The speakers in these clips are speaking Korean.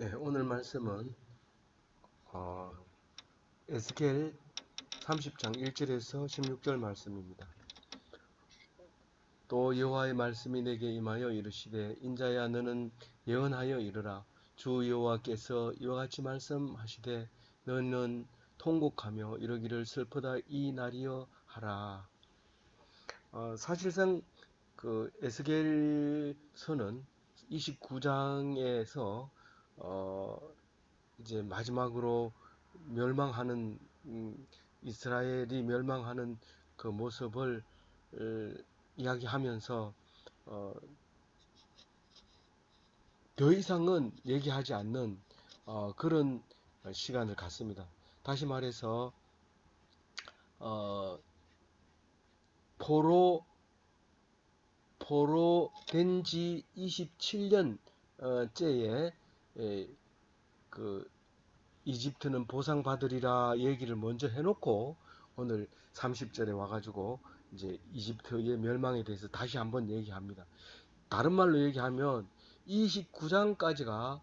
네, 오늘 말씀은 어, 에스겔 30장 1절에서 16절 말씀입니다. 또 여호와의 말씀이 내게 임하여 이르시되 인자야 너는 예언하여 이르라. 주 여호와께서 이와 같이 말씀하시되 너는 통곡하며 이러기를 슬프다 이 날이여 하라. 사실상 그 에스겔서는 29장에서 이제 마지막으로 멸망하는 이스라엘이 멸망하는 그 모습을 이야기하면서 어, 더 이상은 얘기하지 않는 그런 시간을 갖습니다. 다시 말해서 어, 포로 된 지 27년째에 그 이집트는 보상받으리라 얘기를 먼저 해놓고 오늘 30절에 와가지고 이제 이집트의 멸망에 대해서 다시 한번 얘기합니다. 다른 말로 얘기하면 29장까지가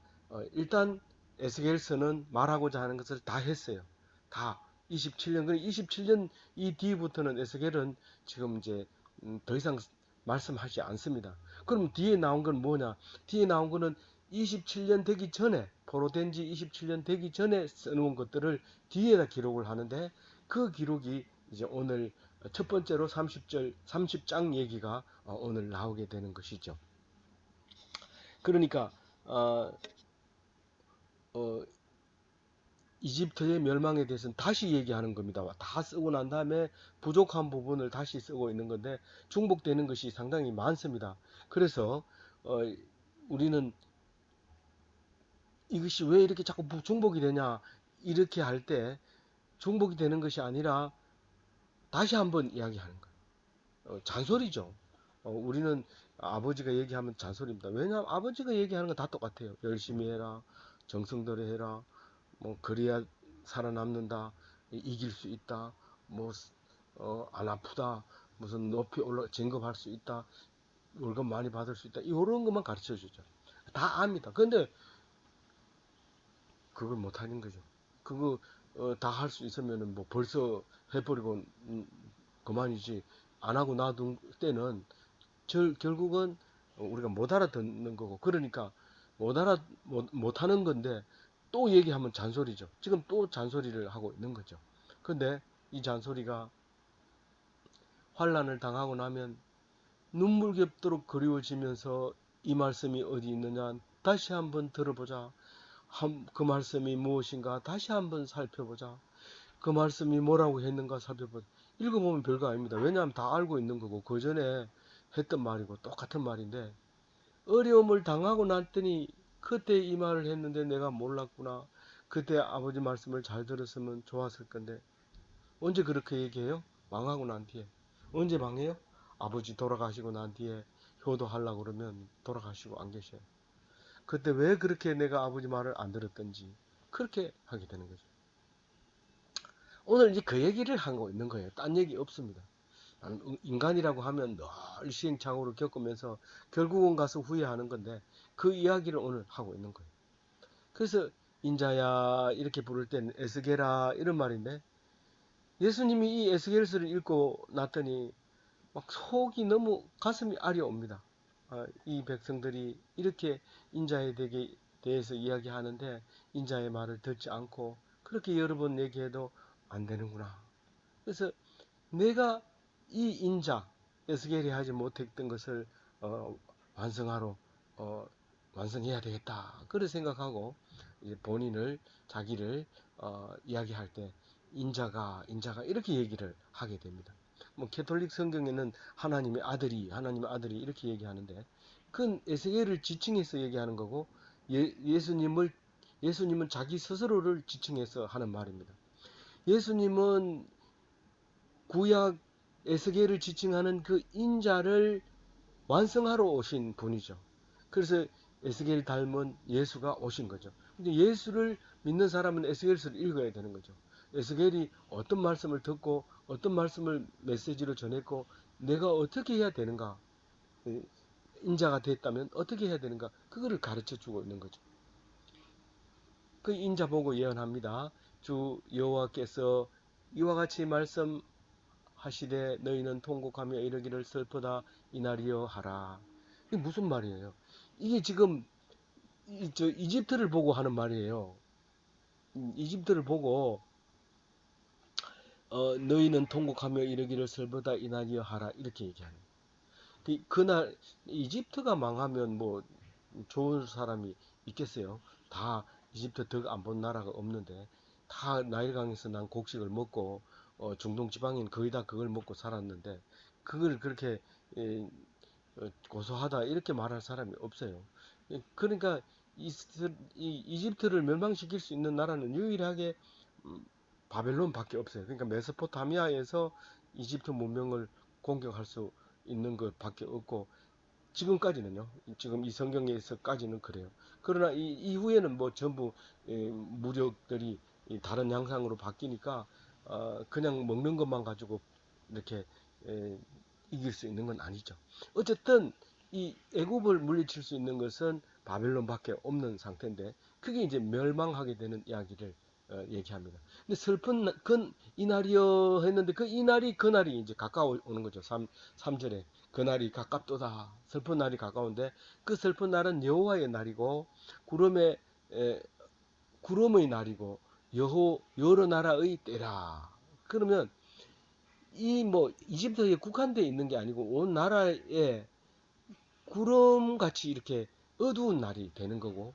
일단 에스겔서는 말하고자 하는 것을 다 했어요. 다 27년. 27년 이 뒤부터는 에스겔은 지금 이제 더 이상 말씀하지 않습니다. 그럼 뒤에 나온 건 뭐냐? 뒤에 나온 거는 27년 되기 전에 포로된 지 27년 되기 전에 써놓은 것들을 뒤에다 기록을 하는데 그 기록이 이제 오늘 첫 번째로 30장 얘기가 오늘 나오게 되는 것이죠. 그러니까 어, 어, 이집트의 멸망에 대해서는 다시 얘기하는 겁니다. 다 쓰고 난 다음에 부족한 부분을 다시 쓰고 있는 건데 중복되는 것이 상당히 많습니다. 그래서 우리는 이것이 왜 이렇게 자꾸 중복이 되냐 이렇게 할 때 중복이 되는 것이 아니라 다시 한번 이야기하는 거예요. 잔소리죠. 우리는 아버지가 얘기하면 잔소리입니다. 왜냐하면 아버지가 얘기하는 건 다 똑같아요. 열심히 해라, 정성 들여 해라, 뭐 그래야 살아남는다, 이길 수 있다, 뭐 안 아프다, 무슨 높이 올라 진급할 수 있다, 월급 많이 받을 수 있다, 이런 것만 가르쳐 주죠. 다 압니다. 근데 그걸 못 하는 거죠. 그거 다 할 수 있으면은 뭐 벌써 해버리고 그만이지. 안 하고 놔둔 때는 결국은 우리가 못 알아듣는 거고, 그러니까 못 하는 건데 또 얘기하면 잔소리죠. 지금 또 잔소리를 하고 있는 거죠. 근데 이 잔소리가 환란을 당하고 나면 눈물겹도록 그리워지면서 이 말씀이 어디 있느냐 다시 한번 들어보자. 그 말씀이 무엇인가 다시 한번 살펴보자. 그 말씀이 뭐라고 했는가 살펴보자. 읽어보면 별거 아닙니다. 왜냐하면 다 알고 있는 거고 그 전에 했던 말이고 똑같은 말인데, 어려움을 당하고 났더니 그때 이 말을 했는데 내가 몰랐구나. 그때 아버지 말씀을 잘 들었으면 좋았을 건데. 언제 그렇게 얘기해요? 망하고 난 뒤에. 언제 망해요? 아버지 돌아가시고 난 뒤에 효도하려고 그러면 돌아가시고 안 계셔요. 그때 왜 그렇게 내가 아버지 말을 안 들었던지 그렇게 하게 되는 거죠. 오늘 이제 그 얘기를 하고 있는 거예요. 딴 얘기 없습니다. 인간이라고 하면 늘 시행착오를 겪으면서 결국은 가서 후회하는 건데 그 이야기를 오늘 하고 있는 거예요. 그래서 인자야 이렇게 부를 때는 에스게라 이런 말인데, 예수님이 이 에스겔서를 읽고 났더니 막 속이 너무 가슴이 아려옵니다. 이 백성들이 이렇게 인자에 대해서 이야기하는데 인자의 말을 듣지 않고 그렇게 여러 번 얘기해도 안 되는구나. 그래서 내가 이 인자 에스겔이 하지 못했던 것을 완성하러 완성해야 되겠다. 그렇게 생각하고 이제 본인을 자기를 이야기할 때 인자가 이렇게 얘기를 하게 됩니다. 뭐 캐톨릭 성경에는 하나님의 아들이 이렇게 얘기하는데 그건 에스겔을 지칭해서 얘기하는 거고, 예수님은 자기 스스로를 지칭해서 하는 말입니다. 예수님은 구약 에스겔을 지칭하는 그 인자를 완성하러 오신 분이죠. 그래서 에스겔 닮은 예수가 오신 거죠. 근데 예수를 믿는 사람은 에스겔서를 읽어야 되는 거죠. 에스겔이 어떤 말씀을 듣고 어떤 말씀을 메시지로 전했고 내가 어떻게 해야 되는가, 인자가 됐다면 어떻게 해야 되는가, 그거를 가르쳐 주고 있는 거죠. 그 인자 보고 예언합니다. 주 여호와께서 이와 같이 말씀하시되 너희는 통곡하며 이르기를 슬프다 이날이여 하라. 이게 무슨 말이에요? 이게 지금 이집트를 보고 하는 말이에요. 이집트를 보고 너희는 통곡하며 이르기를 슬프다 이날이여 하라 이렇게 얘기하는. 그날 이집트가 망하면 뭐 좋은 사람이 있겠어요? 다 이집트 덕 안 본 나라가 없는데 다 나일강에서 난 곡식을 먹고 중동 지방인 거의 다 그걸 먹고 살았는데 그걸 그렇게 에, 고소하다 이렇게 말할 사람이 없어요. 그러니까 이집트를 멸망시킬 수 있는 나라는 유일하게 음, 바벨론밖에 없어요. 그러니까 메소포타미아에서 이집트 문명을 공격할 수 있는 것밖에 없고 지금까지는요. 지금 이 성경에서까지는 그래요. 그러나 이 이후에는 뭐 전부 무력들이 다른 양상으로 바뀌니까 그냥 먹는 것만 가지고 이렇게 에, 이길 수 있는 건 아니죠. 어쨌든 이 애굽을 물리칠 수 있는 것은 바벨론밖에 없는 상태인데 그게 이제 멸망하게 되는 이야기를 얘기합니다. 근데 슬픈 이날이여 했는데 그 이날이 그날이 이제 가까워 오는 거죠. 3절에 그날이 가깝도다. 슬픈 날이 가까운데 그 슬픈 날은 여호와의 날이고 구름의 에, 구름의 날이고 여러 나라의 때라. 그러면 이 뭐 이집트에 국한되어 있는 게 아니고 온 나라에 구름 같이 이렇게 어두운 날이 되는 거고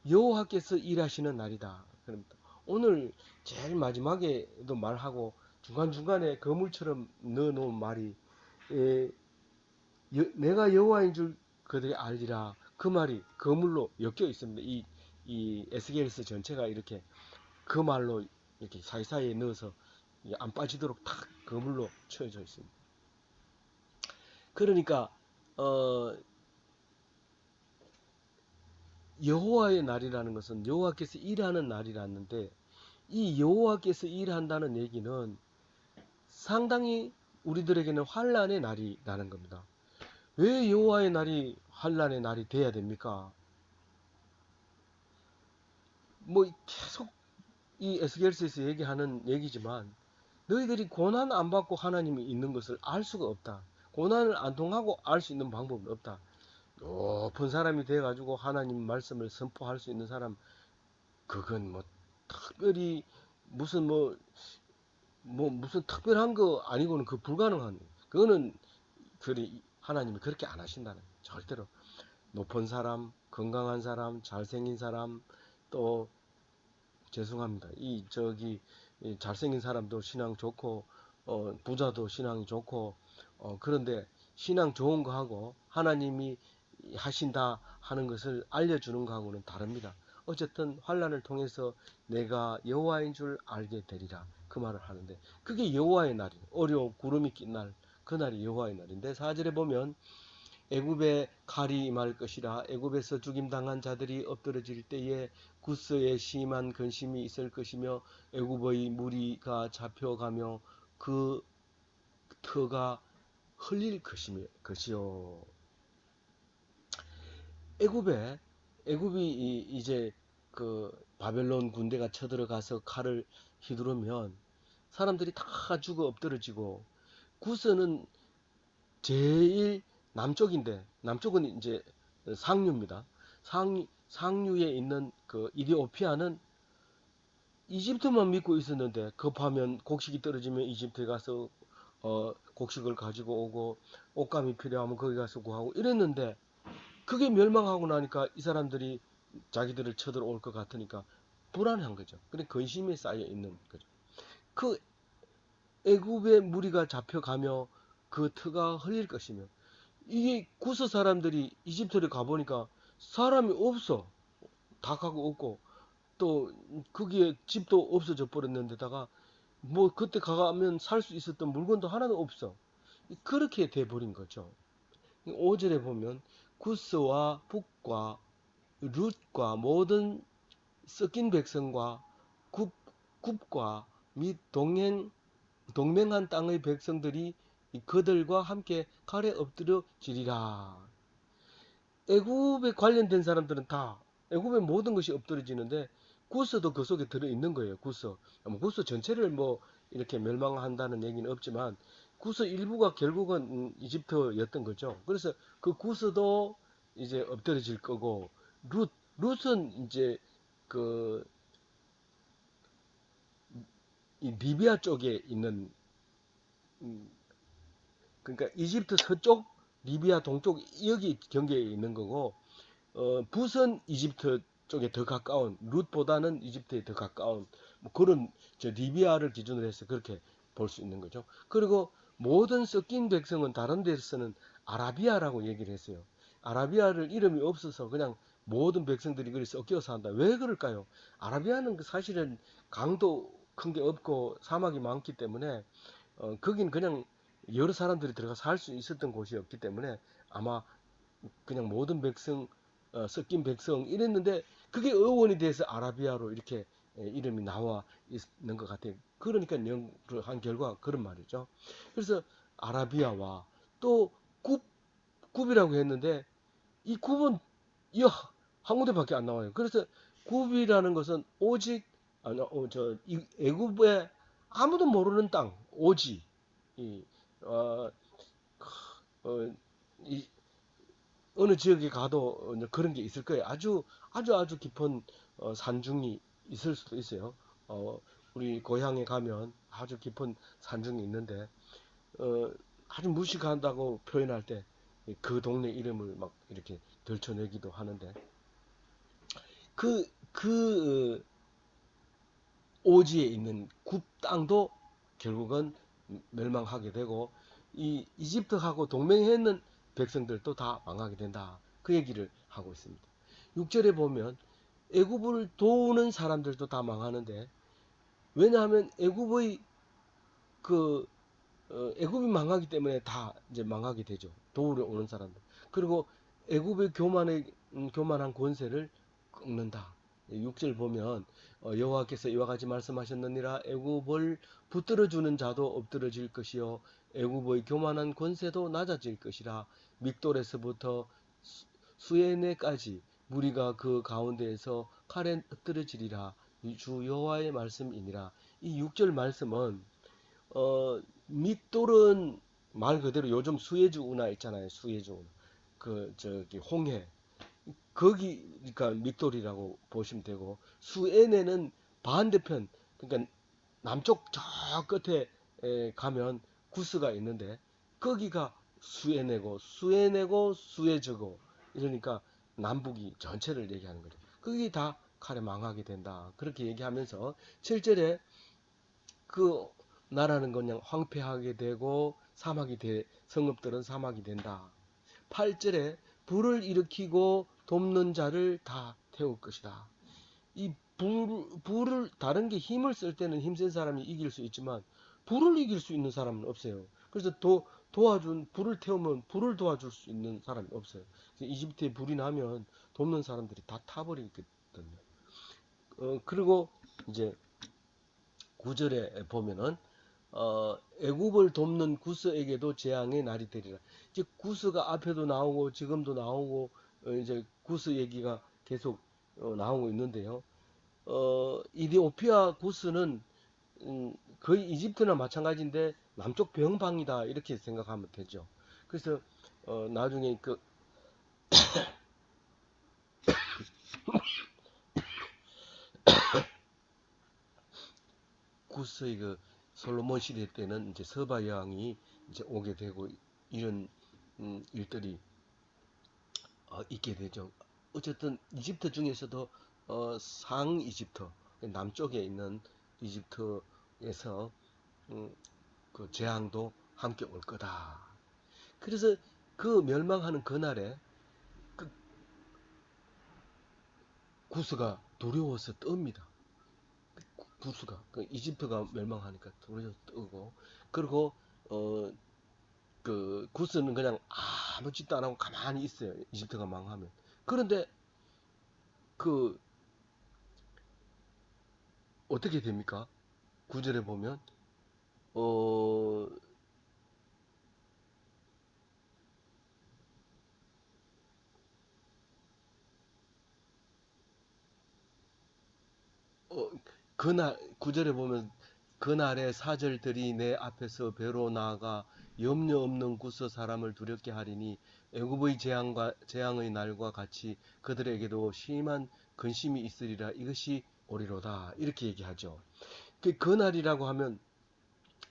여호와께서 일하시는 날이다. 그럼 오늘 제일 마지막에도 말하고 중간중간에 거물처럼 넣어놓은 말이 에, 내가 여호와인 줄 그들이 알리라. 그 말이 거물로 엮여 있습니다. 이 에스겔서 전체가 이렇게 그 말로 이렇게 사이사이에 넣어서 안 빠지도록 탁 거물로 쳐져 있습니다. 그러니까 어, 여호와의 날이라는 것은 여호와께서 일하는 날이라는데 이 여호와께서 일한다는 얘기는 상당히 우리들에게는 환란의 날이라는 겁니다. 왜 여호와의 날이 환란의 날이 돼야 됩니까? 뭐 계속 이 에스겔서에서 얘기하는 얘기지만 너희들이 고난 안 받고 하나님이 있는 것을 알 수가 없다. 고난을 안 통하고 알 수 있는 방법은 없다. 높은 사람이 돼가지고 하나님 말씀을 선포할 수 있는 사람, 그건 뭐 특별히 무슨 무슨 특별한 거 아니고는 그 불가능한, 그거는 하나님이 그렇게 안 하신다는 거예요. 절대로. 높은 사람, 건강한 사람, 잘생긴 사람, 또 죄송합니다. 이 잘생긴 사람도 신앙 좋고 부자도 신앙이 좋고 그런데 신앙 좋은 거하고 하나님이 하신다 하는 것을 알려주는 거하고는 다릅니다. 어쨌든 환란을 통해서 내가 여호와인 줄 알게 되리라 그 말을 하는데 그게 여호와의 날이에요. 어려운 구름이 낀 날, 그날이 여호와의 날인데 4절에 보면 애굽에 칼이 임할 것이라. 애굽에서 죽임당한 자들이 엎드러질 때에 구스에 심한 근심이 있을 것이며 애굽의 무리가 잡혀가며 그 터가 흘릴 것이요. 애굽이 이제 그 바벨론 군대가 쳐들어가서 칼을 휘두르면 사람들이 다 죽어 엎드러지고 구스는 제일 남쪽인데 남쪽은 이제 상류입니다. 상류에 있는 그 이디오피아는 이집트만 믿고 있었는데 급하면 곡식이 떨어지면 이집트에 가서 곡식을 가지고 오고 옷감이 필요하면 거기 가서 구하고 이랬는데 그게 멸망하고 나니까 이 사람들이 자기들을 쳐들어올 것 같으니까 불안한 거죠. 그래 근심에 쌓여 있는 거죠. 그 애굽의 무리가 잡혀가며 그 터가 흘릴 것이며 이게 구스 사람들이 이집트를 가보니까 사람이 없어. 다 가고 없고 또 거기에 집도 없어져 버렸는데다가 뭐 그때 가면 살 수 있었던 물건도 하나도 없어. 그렇게 돼 버린 거죠. 5절에 보면 구스와 북과 룻과 모든 섞인 백성과 굽과 및 동맹한 땅의 백성들이 그들과 함께 칼에 엎드려지리라. 애굽에 관련된 사람들은 다 애굽의 모든 것이 엎드려지는데 구스도 그 속에 들어 있는 거예요. 구스. 뭐 구스 전체를 뭐 이렇게 멸망한다는 얘기는 없지만 구스 일부가 결국은 이집트였던 거죠. 그래서 그 구스도 이제 엎드러질 거고 룻은 이제 그 이 리비아 쪽에 있는 음, 그러니까 이집트 서쪽 리비아 동쪽 여기 경계에 있는 거고 붓은 이집트 쪽에 더 가까운 룻보다는 이집트에 더 가까운 뭐 그런 저 리비아를 기준으로 해서 그렇게 볼 수 있는 거죠. 그리고 모든 섞인 백성은 다른 데서는 아라비아라고 얘기를 했어요. 아라비아를 이름이 없어서 그냥 모든 백성들이 그리 섞여서 한다. 왜 그럴까요? 아라비아는 사실은 강도 큰 게 없고 사막이 많기 때문에 거긴 그냥 여러 사람들이 들어가 살 수 있었던 곳이었기 때문에 아마 그냥 모든 백성 섞인 백성 이랬는데 그게 어원이 돼서 아라비아로 이렇게 이름이 나와 있는 것 같아요. 그러니까 연구를 한 결과 그런 말이죠. 그래서 아라비아와 또 굽, 굽이라고 했는데 이 굽은 한 군데밖에 안 나와요. 그래서 굽이라는 것은 오직 애굽의 아무도 모르는 땅 오지 이, 어, 어, 이 어느 지역에 가도 그런 게 있을 거예요. 아주 깊은 산중이 있을 수도 있어요. 어, 우리 고향에 가면 아주 깊은 산중이 있는데 어, 아주 무식한다고 표현할 때 그 동네 이름을 막 이렇게 들춰내기도 하는데 그 오지에 있는 굽 땅도 결국은 멸망하게 되고 이 이집트하고 동맹했는 백성들도 다 망하게 된다. 그 얘기를 하고 있습니다. 6절에 보면 애굽을 도우는 사람들도 다 망하는데 왜냐하면 애굽의 그 애굽이 망하기 때문에 다 이제 망하게 되죠. 도우러 오는 사람들. 그리고 애굽의 교만한 권세를 꺾는다. 6절 보면 여호와께서 이와 같이 말씀하셨느니라 애굽을 붙들어 주는 자도 엎드러질 것이요 애굽의 교만한 권세도 낮아질 것이라 믹돌에서부터 수에네까지 무리가 그 가운데에서 칼에 엎드러지리라 주 여호와의 말씀이니라. 이 6절 말씀은 밑돌은 말 그대로 요즘 수에즈 운하 있잖아요. 수에즈 운하. 저기 홍해. 거기 그러니까 밑돌이라고 보시면 되고 수에네는 반대편 그러니까 남쪽 저 끝에 가면 구스가 있는데 거기가 수에네고 수에즈고 이러니까 남북이 전체를 얘기하는 거죠. 거기 다 칼에 망하게 된다. 그렇게 얘기하면서 7절에 그 나라는 그냥 황폐하게 되고 성읍들은 사막이 된다. 8절에 불을 일으키고 돕는 자를 다 태울 것이다. 이 불을 다른 게 힘을 쓸 때는 힘센 사람이 이길 수 있지만 불을 이길 수 있는 사람은 없어요. 그래서 불을 태우면 불을 도와줄 수 있는 사람이 없어요. 이집트에 불이 나면 돕는 사람들이 다 타버리거든요. 그리고 이제 9절에 보면은 애굽을 돕는 구스에게도 재앙의 날이 되리라. 이제 구스가 앞에도 나오고 지금도 나오고 이제 구스 얘기가 계속 나오고 있는데요. 이디오피아 구스는 거의 이집트나 마찬가지인데 남쪽 병방이다 이렇게 생각하면 되죠. 그래서 나중에 그 구스의 그 솔로몬 시대 때는 이제 서바 여왕이 이제 오게 되고 이런 일들이 있게 되죠. 어쨌든 이집트 중에서도 상 이집트 남쪽에 있는 이집트에서 그 재앙도 함께 올 거다. 그래서 그 멸망하는 그날에 그 구스가 두려워서 떱니다. 구스가 그 이집트가 멸망하니까 두려워서 뜨고 그리고 어, 그 구스는 그냥 아무 짓도 안 하고 가만히 있어요. 이집트가 망하면. 그런데 그 어떻게 됩니까? 구절에 보면 어, 그날 구절에 보면 그날의 사절들이 내 앞에서 배로 나아가 염려 없는 구스 사람을 두렵게 하리니 애굽의 재앙의 날과 같이 그들에게도 심한 근심이 있으리라. 이것이 오리로다. 이렇게 얘기하죠. 그 날이라고 하면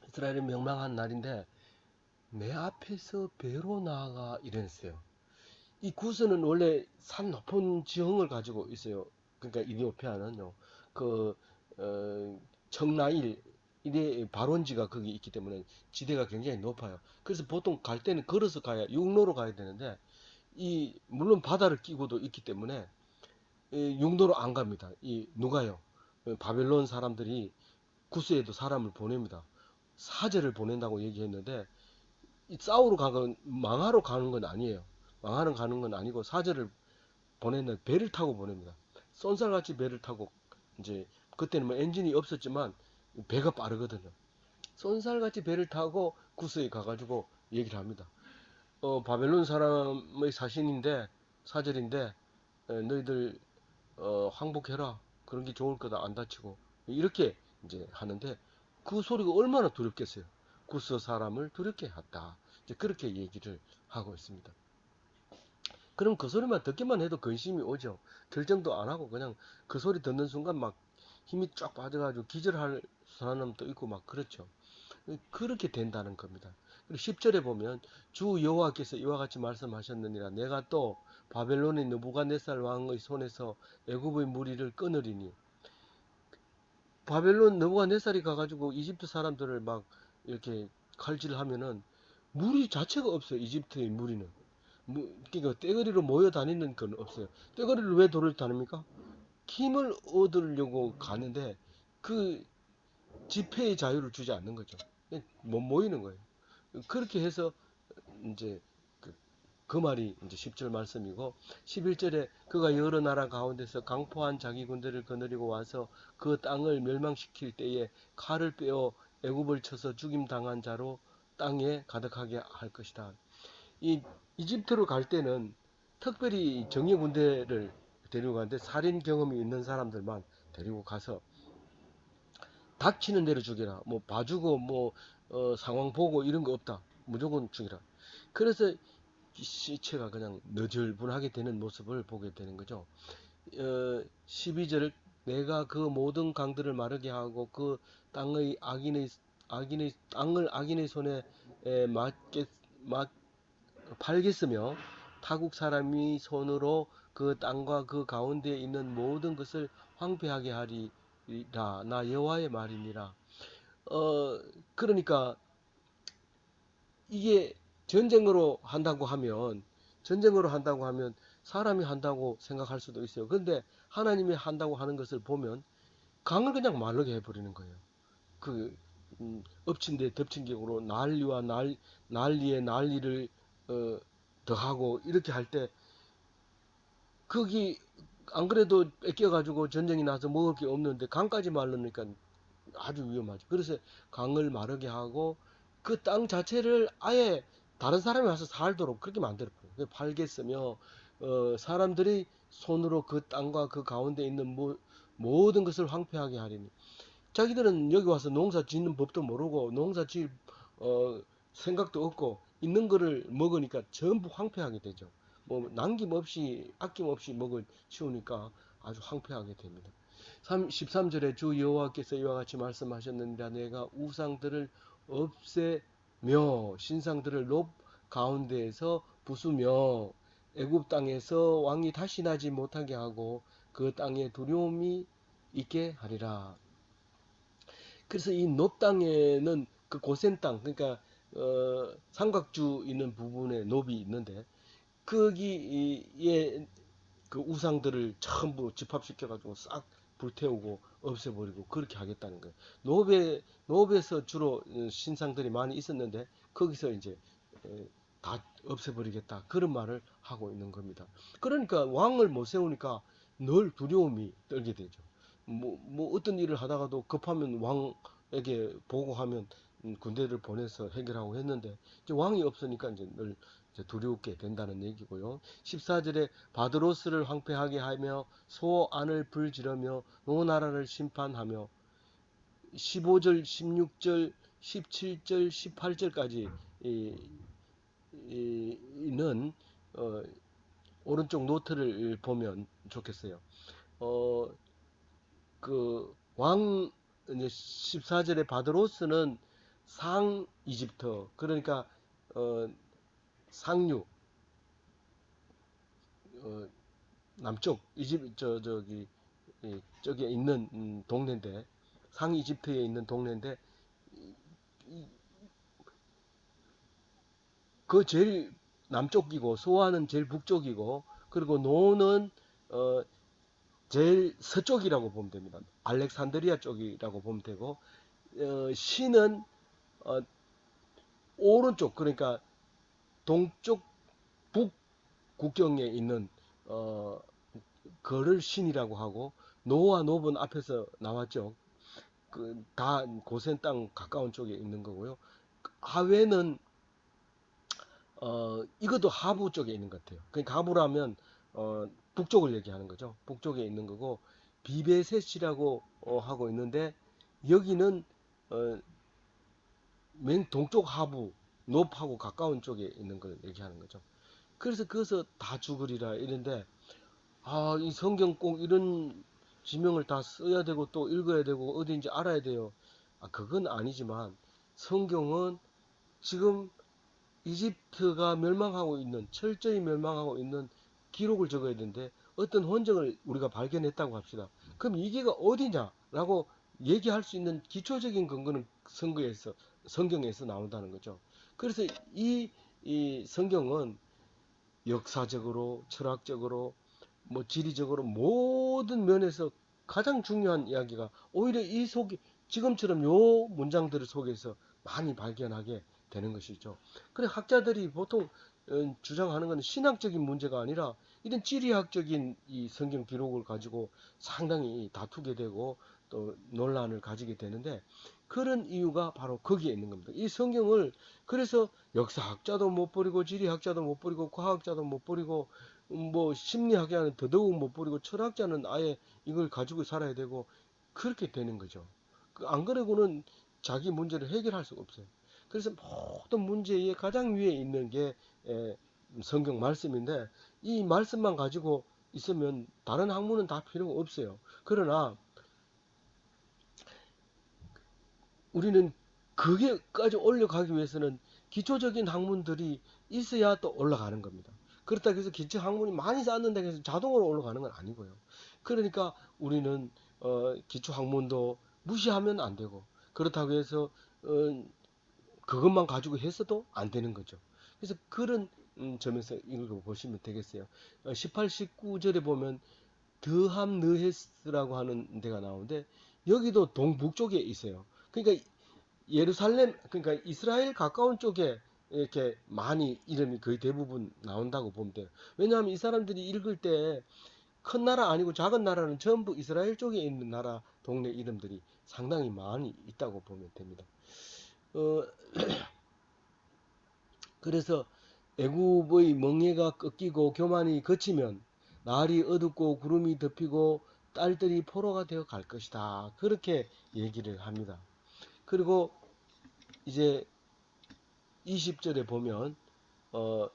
이스라엘의 명망한 날인데 내 앞에서 배로 나아가 이랬어요. 이 구스는 원래 산 높은 지형을 가지고 있어요. 그러니까 이디오피아는요. 그 청라일 이래 발원지가 거기 있기 때문에 지대가 굉장히 높아요. 그래서 보통 갈 때는 걸어서 가야 육로로 가야 되는데 이 물론 바다를 끼고도 있기 때문에 육로로 안 갑니다. 이 누가요? 바벨론 사람들이 구스에도 사람을 보냅니다. 사제를 보낸다고 얘기했는데 이 싸우러 가건 망하러 가는 건 아니에요. 망하러 가는 건 아니고 사제를 보내는 배를 타고 보냅니다. 쏜살같이 배를 타고 이제 그때는 뭐 엔진이 없었지만 배가 빠르거든요. 쏜살같이 배를 타고 구스에 가가지고 얘기를 합니다. 바벨론 사람의 사신인데 사절인데 너희들 항복해라. 그런 게 좋을 거다. 안 다치고 이렇게 이제 하는데 그 소리가 얼마나 두렵겠어요. 구스 사람을 두렵게 했다. 이제 그렇게 얘기를 하고 있습니다. 그럼 그 소리만 듣기만 해도 근심이 오죠. 결정도 안 하고 그냥 그 소리 듣는 순간 막 힘이 쫙 빠져가지고 기절할 사람도 있고 막 그렇죠. 그렇게 된다는 겁니다. 그리고 10절에 보면 주 여호와께서 이와 같이 말씀하셨느니라 내가 또 바벨론의 느부갓네살 왕의 손에서 애굽의 무리를 끊으리니 바벨론 느부갓네살이 가가지고 이집트 사람들을 막 이렇게 칼질하면은 무리 자체가 없어요. 이집트의 무리는. 그러니까 떼거리로 모여 다니는 건 없어요. 떼거리를 왜 돌을 다닙니까? 힘을 얻으려고 가는데 그 집회의 자유를 주지 않는 거죠. 못 모이는 거예요. 그렇게 해서 이제 그 말이 이제 10절 말씀이고 11절에 그가 여러 나라 가운데서 강포한 자기 군대를 거느리고 와서 그 땅을 멸망시킬 때에 칼을 빼어 애굽을 쳐서 죽임 당한 자로 땅에 가득하게 할 것이다. 이 이집트로 갈 때는 특별히 정예 군대를 데리고 가는데 살인 경험이 있는 사람들만 데리고 가서 닥치는 대로 죽여라. 뭐 봐주고 뭐 상황 보고 이런 거 없다. 무조건 죽이라. 그래서 시체가 그냥 너절분하게 되는 모습을 보게 되는 거죠. 12절 내가 그 모든 강들을 마르게 하고 그 땅의 악인의 땅을 악인의 손에 맡게 팔겠으며 타국 사람이 손으로 그 땅과 그 가운데에 있는 모든 것을 황폐하게 하리라. 나 여호와의 말이니라. 어 그러니까 이게 전쟁으로 한다고 하면 사람이 한다고 생각할 수도 있어요. 그런데 하나님이 한다고 하는 것을 보면 강을 그냥 마르게 해버리는 거예요. 그 엎친 데 덮친 격으로 난리에 난리를 어, 더하고 이렇게 할 때 거기 안 그래도 뺏겨가지고 전쟁이 나서 먹을 게 없는데 강까지 마르니까 아주 위험하죠. 그래서 강을 마르게 하고 그 땅 자체를 아예 다른 사람이 와서 살도록 그렇게 만들어버려요. 팔겠으며 사람들이 손으로 그 땅과 그 가운데 있는 모든 것을 황폐하게 하리니 자기들은 여기 와서 농사 짓는 법도 모르고 농사 지을 생각도 없고 있는 거를 먹으니까 전부 황폐하게 되죠. 뭐 남김없이 아낌없이 먹을 치우니까 아주 황폐하게 됩니다. 13절에 주 여호와께서 이와 같이 말씀하셨느니라 내가 우상들을 없애며 신상들을 높 가운데에서 부수며 애굽 땅에서 왕이 다시 나지 못하게 하고 그 땅에 두려움이 있게 하리라. 그래서 이 높 땅에는 그 고센 땅 그러니까 삼각주 있는 부분에 높이 있는데 거기에 그 우상들을 전부 집합시켜 가지고 싹 불태우고 없애버리고 그렇게 하겠다는 거예요. 노베에서 주로 신상들이 많이 있었는데 거기서 이제 다 없애버리겠다 그런 말을 하고 있는 겁니다. 그러니까 왕을 못 세우니까 늘 두려움이 떨게 되죠. 뭐 어떤 일을 하다가도 급하면 왕에게 보고하면 군대를 보내서 해결하고 했는데 이제 왕이 없으니까 이제 늘 이제 두렵게 된다는 얘기고요. 14절에 바드로스를 황폐하게 하며 소 안을 불지르며 노 나라를 심판하며 15절, 16절, 17절, 18절까지 있는 오른쪽 노트를 보면 좋겠어요. 어, 이제 14절에 바드로스는 상 이집트, 그러니까 어, 상류, 어, 남쪽 이집 저기에 있는 동네인데, 상 이집트에 있는 동네인데, 그 제일 남쪽이고 소아는 제일 북쪽이고, 그리고 노는 어, 제일 서쪽이라고 보면 됩니다. 알렉산드리아 쪽이라고 보면 되고, 시는 어, 오른쪽, 그러니까 동쪽 북 국경에 있는 거를 신이라고 하고, 노와 노은 앞에서 나왔죠. 그 다 고센 땅 가까운 쪽에 있는 거고요. 하회는 이것도 하부 쪽에 있는 것 같아요. 그러니까 하부라면 북쪽을 얘기하는 거죠. 북쪽에 있는 거고, 비베셋이라고 하고 있는데, 여기는 어, 맨 동쪽 하부, 높하고 가까운 쪽에 있는 걸 얘기하는 거죠. 그래서 그것을 다 죽으리라 이런데, 이 성경 꼭 이런 지명을 다 써야 되고 또 읽어야 되고 어디인지 알아야 돼요. 그건 아니지만 성경은 지금 이집트가 멸망하고 있는, 철저히 멸망하고 있는 기록을 적어야 되는데, 어떤 흔적을 우리가 발견했다고 합시다. 그럼 이게가 어디냐라고 얘기할 수 있는 기초적인 근거는 성경에서 나온다는 거죠. 그래서 이 성경은 역사적으로, 철학적으로, 뭐 지리적으로 모든 면에서 가장 중요한 이야기가 오히려 이 속에, 지금처럼 요 문장들 속에서 많이 발견하게 되는 것이죠. 그래, 학자들이 보통 주장하는 것은 신학적인 문제가 아니라 이런 지리학적인 이 성경 기록을 가지고 상당히 다투게 되고 또 논란을 가지게 되는데, 그런 이유가 바로 거기에 있는 겁니다. 이 성경을 그래서 역사학자도 못 버리고 지리학자도 못 버리고 과학자도 못 버리고 뭐 심리학자는 더더욱 못 버리고 철학자는 아예 이걸 가지고 살아야 되고, 그렇게 되는 거죠. 안 그러고는 자기 문제를 해결할 수가 없어요. 그래서 모든 문제의 가장 위에 있는 게 성경 말씀인데, 이 말씀만 가지고 있으면 다른 학문은 다 필요가 없어요. 그러나 우리는 그게까지 올라가기 위해서는 기초적인 학문들이 있어야 또 올라가는 겁니다. 그렇다고 해서 기초 학문이 많이 쌓는다고 해서 자동으로 올라가는 건 아니고요. 그러니까 우리는 기초 학문도 무시하면 안 되고, 그렇다고 해서 어, 그것만 가지고 했어도 안 되는 거죠. 그래서 그런 점에서 읽어보시면 되겠어요. 18, 19절에 보면 드함 느헤스라고 하는 데가 나오는데, 여기도 동북쪽에 있어요. 그러니까 예루살렘, 그러니까 이스라엘 가까운 쪽에 이렇게 많이 이름이 거의 대부분 나온다고 보면 돼요. 왜냐하면 이 사람들이 읽을 때 큰 나라 아니고 작은 나라는 전부 이스라엘 쪽에 있는 나라 동네 이름들이 상당히 많이 있다고 보면 됩니다. 어, 그래서 애굽의 멍에가 꺾이고 교만이 그치면 날이 어둡고 구름이 덮이고 딸들이 포로가 되어 갈 것이다. 그렇게 얘기를 합니다. 그리고 이제 20절에 보면 어,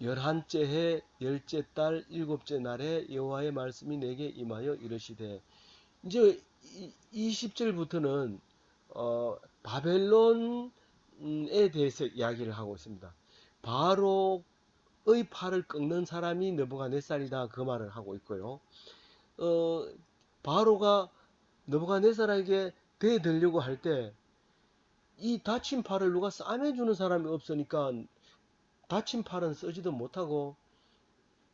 열한째 해 열째 달 일곱째 날에 여호와의 말씀이 내게 임하여 이르시되, 이제 20절부터는 바벨론에 대해서 이야기를 하고 있습니다. 바로의 팔을 꺾는 사람이 느부갓네살이다, 그 말을 하고 있고요. 어, 바로가 느부갓네살에게 대들려고 할 때 이 다친 팔을 누가 싸매주는 사람이 없으니까 다친 팔은 쓰지도 못하고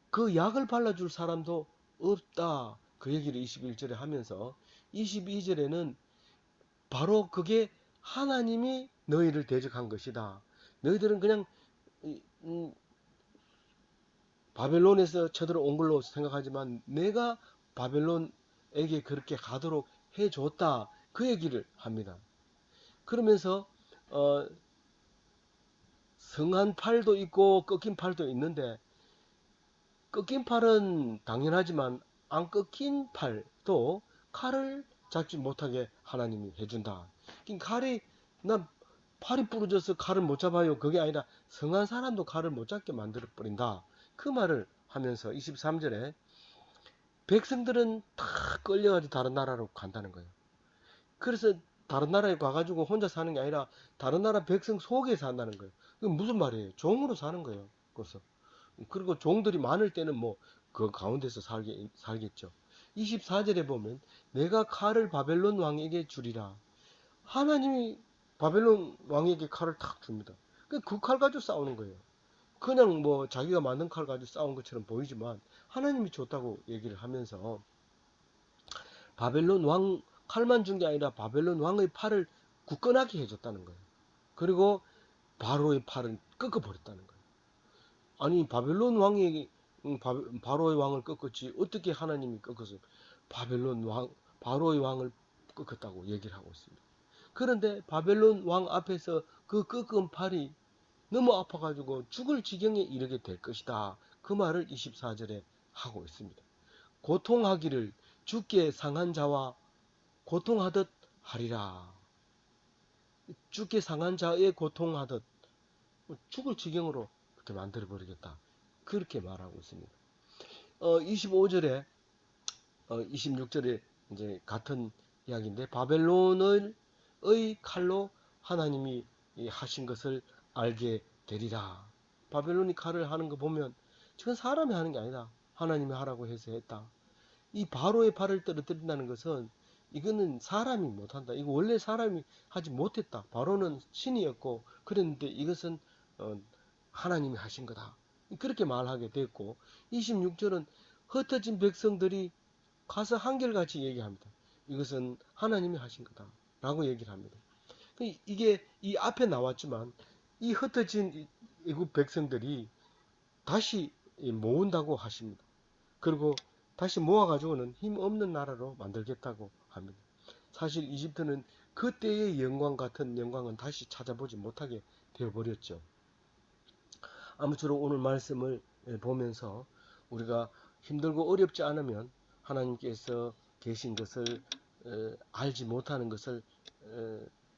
그 약을 발라줄 사람도 없다, 그 얘기를 21절에 하면서, 22절에는 바로 그게 하나님이 너희를 대적한 것이다. 너희들은 그냥 바벨론에서 쳐들어온 걸로 생각하지만 내가 바벨론에게 그렇게 가도록 해줬다, 그 얘기를 합니다. 그러면서 어, 성한 팔도 있고 꺾인 팔도 있는데 꺾인 팔은 당연하지만 안 꺾인 팔도 칼을 잡지 못하게 하나님이 해준다. 칼이 나 팔이 부러져서 칼을 못 잡아요. 그게 아니라 성한 사람도 칼을 못 잡게 만들어 버린다. 그 말을 하면서 23절에 백성들은 다 끌려가지고 다른 나라로 간다는 거예요. 그래서 다른 나라에 가가지고 혼자 사는 게 아니라 다른 나라 백성 속에 산다는 거예요. 그게 무슨 말이에요? 종으로 사는 거예요. 그래서 그리고 종들이 많을 때는 뭐 그 가운데서 살겠죠. 24절에 보면 내가 칼을 바벨론 왕에게 주리라. 하나님이 바벨론 왕에게 칼을 탁 줍니다. 그 칼 가지고 싸우는 거예요. 그냥 뭐 자기가 만든 칼 가지고 싸운 것처럼 보이지만 하나님이 줬다고 얘기를 하면서 바벨론 왕 칼만 준 게 아니라 바벨론 왕의 팔을 굳건하게 해줬다는 거예요. 그리고 바로의 팔을 꺾어버렸다는 거예요. 아니 바벨론 왕이 바로의 왕을 꺾었지 어떻게 하나님이 꺾었어요? 바벨론 왕 바로의 왕을 꺾었다고 얘기를 하고 있습니다. 그런데 바벨론 왕 앞에서 그 꺾은 팔이 너무 아파가지고 죽을 지경에 이르게 될 것이다. 그 말을 24절에 하고 있습니다. 고통하기를 주께 상한 자와 고통하듯 하리라. 주께 상한 자의 고통하듯 죽을 지경으로 그렇게 만들어 버리겠다. 그렇게 말하고 있습니다. 25절에 26절에 이제 같은 이야기인데 바벨론의 칼로 하나님이 하신 것을 알게 되리라. 바벨론이 칼을 하는 거 보면 저건 사람이 하는 게 아니다. 하나님이 하라고 해서 했다. 이 바로의 팔을 떨어뜨린다는 것은 이거는 사람이 못한다. 이거 원래 사람이 하지 못했다. 바로는 신이었고 그랬는데 이것은 하나님이 하신 거다. 그렇게 말하게 됐고 26절은 흩어진 백성들이 가서 한결같이 얘기합니다. 이것은 하나님이 하신 거다. 라고 얘기를 합니다. 이게 이 앞에 나왔지만 이 흩어진 애국 백성들이 다시 모은다고 하십니다. 그리고 다시 모아가지고는 힘 없는 나라로 만들겠다고 합니다. 사실 이집트는 그때의 영광 같은 영광은 다시 찾아보지 못하게 되어버렸죠. 아무쪼록 오늘 말씀을 보면서 우리가 힘들고 어렵지 않으면 하나님께서 계신 것을 알지 못하는 것을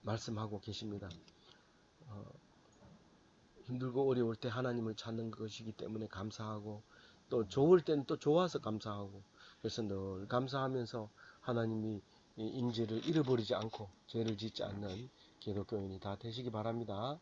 말씀하고 계십니다. 힘들고 어려울 때 하나님을 찾는 것이기 때문에 감사하고 또 좋을 때는 또 좋아서 감사하고 그래서 늘 감사하면서 하나님이 인지를 잃어버리지 않고 죄를 짓지 않는 기독교인이 다 되시기 바랍니다.